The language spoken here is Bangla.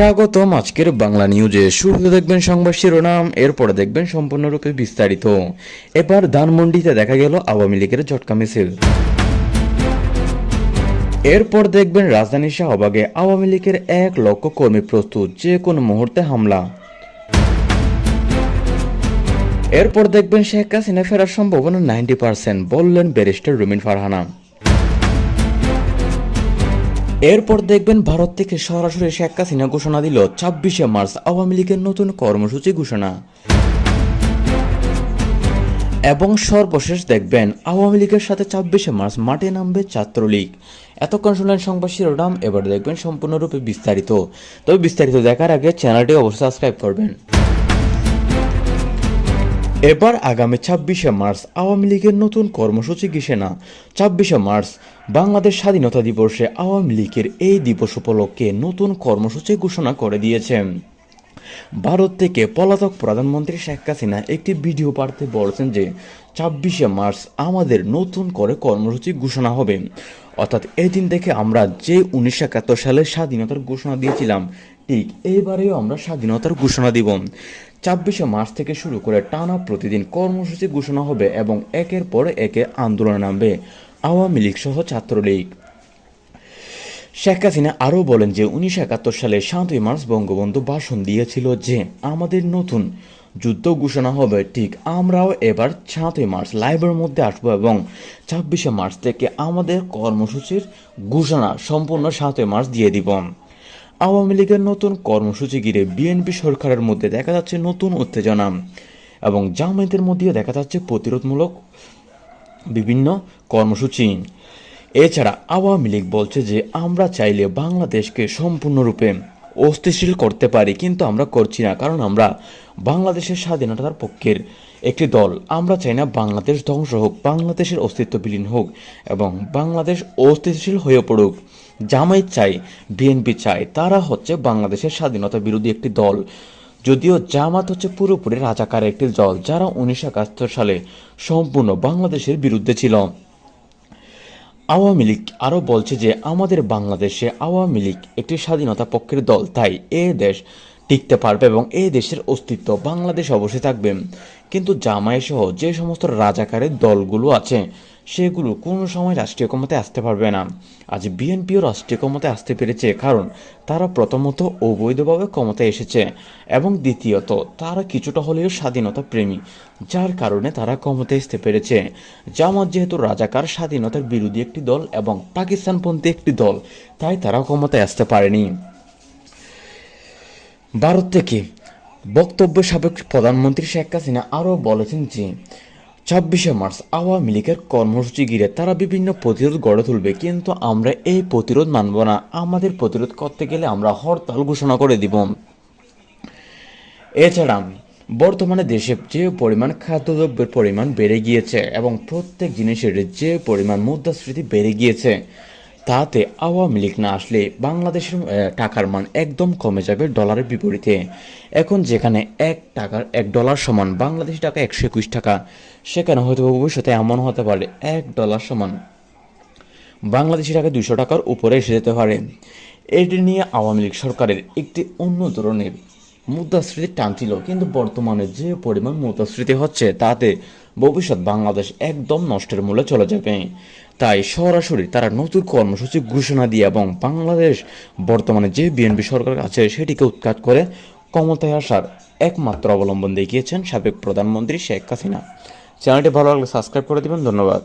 স্বাগতম আজকের বাংলা নিউজে। শুরুতে দেখবেন সংবাদ শিরোনাম, এরপরে দেখবেন সম্পূর্ণরূপে বিস্তারিত। এবার ধানমন্ডিতে দেখা গেল আওয়ামী লীগের ঝটকা মিছিল। এরপর দেখবেন রাজধানীর শাহবাগে আওয়ামী লীগের 1 লক্ষ কর্মী প্রস্তুত যে কোনো মুহূর্তে হামলা। এরপর দেখবেন শেখ হাসিনা ফেরার সম্ভাবনা 90% বললেন ব্যারিস্টার রুমিন ফারহানা। এরপর দেখবেন ভারত থেকে সরাসরি শেখ হাসিনা ঘোষণা দিল 26শে মার্চ আওয়ামী লীগের নতুন কর্মসূচি ঘোষণা। এবং সর্বশেষ দেখবেন আওয়ামী লীগের সাথে 26শে মার্চ মাঠে নামবে ছাত্রলীগ। এতক্ষণ শুনলেন সংবাদ শিরোনাম, এবার দেখবেন সম্পূর্ণরূপে বিস্তারিত। তবে বিস্তারিত দেখার আগে চ্যানেলটি অবশ্যই সাবস্ক্রাইব করবেন। এবার আগামী 26শে মার্চ আওয়ামী লীগের নতুন কর্মসূচি ঘোষণা। 26শে মার্চ বাংলাদেশ স্বাধীনতা দিবসে আওয়ামী লীগের এই দিবস উপলক্ষে নতুন কর্মসূচি ঘোষণা করে দিয়েছে। ভারত থেকে পলাতক প্রধানমন্ত্রী শেখ হাসিনা একটি ভিডিও বার্তাতে বলেছেন যে 26শে মার্চ আমাদের নতুন করে কর্মসূচি ঘোষণা হবে। অর্থাৎ এই দিন থেকে আমরা যে 1971 সালে স্বাধীনতার ঘোষণা দিয়েছিলাম, ঠিক এইবারেও আমরা স্বাধীনতার ঘোষণা দিব। 26শে মার্চ থেকে শুরু করে টানা প্রতিদিন কর্মসূচি ঘোষণা হবে এবং একের পর একে আন্দোলনে নামবে আওয়ামী লীগ সহ ছাত্রলীগ। শেখ হাসিনা আরও বলেন যে 1971 সালে 7ই মার্চ বঙ্গবন্ধু ভাষণ দিয়েছিল যে আমাদের নতুন যুদ্ধ ঘোষণা হবে, ঠিক আমরাও এবার 7ই মার্চ লাইভের মধ্যে আসবো এবং 26শে মার্চ থেকে আমাদের কর্মসূচির ঘোষণা সম্পূর্ণ 7ই মার্চ দিয়ে দিব। আওয়ামী লীগের নতুন কর্মসূচি ঘিরে বিএনপি সরকারের মধ্যে দেখা যাচ্ছে নতুন উত্তেজনা এবং জামায়াতের মধ্যেও দেখা যাচ্ছে প্রতিরোধমূলক বিভিন্ন কর্মসূচি। এছাড়া আওয়ামী লীগ বলছে যে আমরা চাইলে বাংলাদেশকে সম্পূর্ণরূপে অস্থিতিশীল করতে পারি, কিন্তু আমরা করছি না, কারণ আমরা বাংলাদেশের স্বাধীনতার পক্ষের একটি দল। আমরা চাই না বাংলাদেশ ধ্বংস হোক, বাংলাদেশের অস্তিত্ব বিলীন হোক এবং বাংলাদেশ অস্থিতিশীল হয়ে পড়ুক। জামায়াত চাই, বিএনপি চাই, তারা হচ্ছে বাংলাদেশের স্বাধীনতা বিরোধী একটি দল। যদিও জামাত হচ্ছে পুরোপুরি রাজাকার একটি দল, যারা 1971 সালে সম্পূর্ণ বাংলাদেশের বিরুদ্ধে ছিল। আওয়ামী লীগ আরও বলছে যে আমাদের বাংলাদেশে আওয়ামী লীগ একটি স্বাধীনতা পক্ষের দল, তাই এ দেশ টিকতে পারবে এবং এই দেশের অস্তিত্ব বাংলাদেশ অবশ্যই থাকবে। কিন্তু জামায়াত সহ যে সমস্ত রাজাকারের দলগুলো আছে সেগুলো কোনো সময় রাষ্ট্রীয় ক্ষমতায় আসতে পারবে না। আজ বিএনপিও রাষ্ট্রীয় ক্ষমতায় আসতে পেরেছে, কারণ তারা প্রথমত অবৈধভাবে ক্ষমতায় এসেছে এবং দ্বিতীয়ত তারা কিছুটা হলেও স্বাধীনতা প্রেমী, যার কারণে তারা ক্ষমতায় আসতে পেরেছে। জামাত যেহেতু রাজাকার স্বাধীনতার বিরোধী একটি দল এবং পাকিস্তানপন্থী একটি দল, তাই তারা ক্ষমতায় আসতে পারেনি। ভারত থেকে বক্তব্য সাবেক প্রধানমন্ত্রী শেখ হাসিনা আরও বলেছেন যে 26শে মার্চ আওয়ামী লীগের কর্মসূচি ঘিরে তারা বিভিন্ন প্রতিরোধ গড়ে তুলবে, কিন্তু আমরা এই প্রতিরোধ মানব না। আমাদের প্রতিরোধ করতে গেলে আমরা হরতাল ঘোষণা করে দিব। এছাড়া বর্তমানে দেশে যে পরিমাণ খাদ্যদ্রব্যের পরিমাণ বেড়ে গিয়েছে এবং প্রত্যেক জিনিসের যে পরিমাণ মুদ্রাস্ফীতি বেড়ে গিয়েছে, তাতে আওয়ামী লীগ না আসলে বাংলাদেশের টাকার মান একদম কমে যাবে ডলারের বিপরীতে। এখন যেখানে $1 সমান বাংলাদেশি টাকা 121 টাকা, সেখানে হয়তো ভবিষ্যতে এমন হতে পারে $1 সমান বাংলাদেশি টাকা 200 টাকার উপরে এসে যেতে পারে। এটি নিয়ে আওয়ামী লীগ সরকারের একটি অন্য ধরনের মুদ্রাস্ফীতি টানছিল, কিন্তু বর্তমানে যে পরিমাণ মুদ্রাস্ফীতি হচ্ছে তাতে ভবিষ্যৎ বাংলাদেশ একদম নষ্টের মূলে চলে যাবে। তাই সরাসরি তারা নতুন কর্মসূচি ঘোষণা দিয়ে এবং বাংলাদেশ বর্তমানে যে বিএনপি সরকার আছে সেটিকে উৎখাত করে ক্ষমতায় আসার একমাত্র অবলম্বন দেখিয়েছেন সাবেক প্রধানমন্ত্রী শেখ হাসিনা। চ্যানেলটি ভালো লাগলে সাবস্ক্রাইব করে দেবেন। ধন্যবাদ।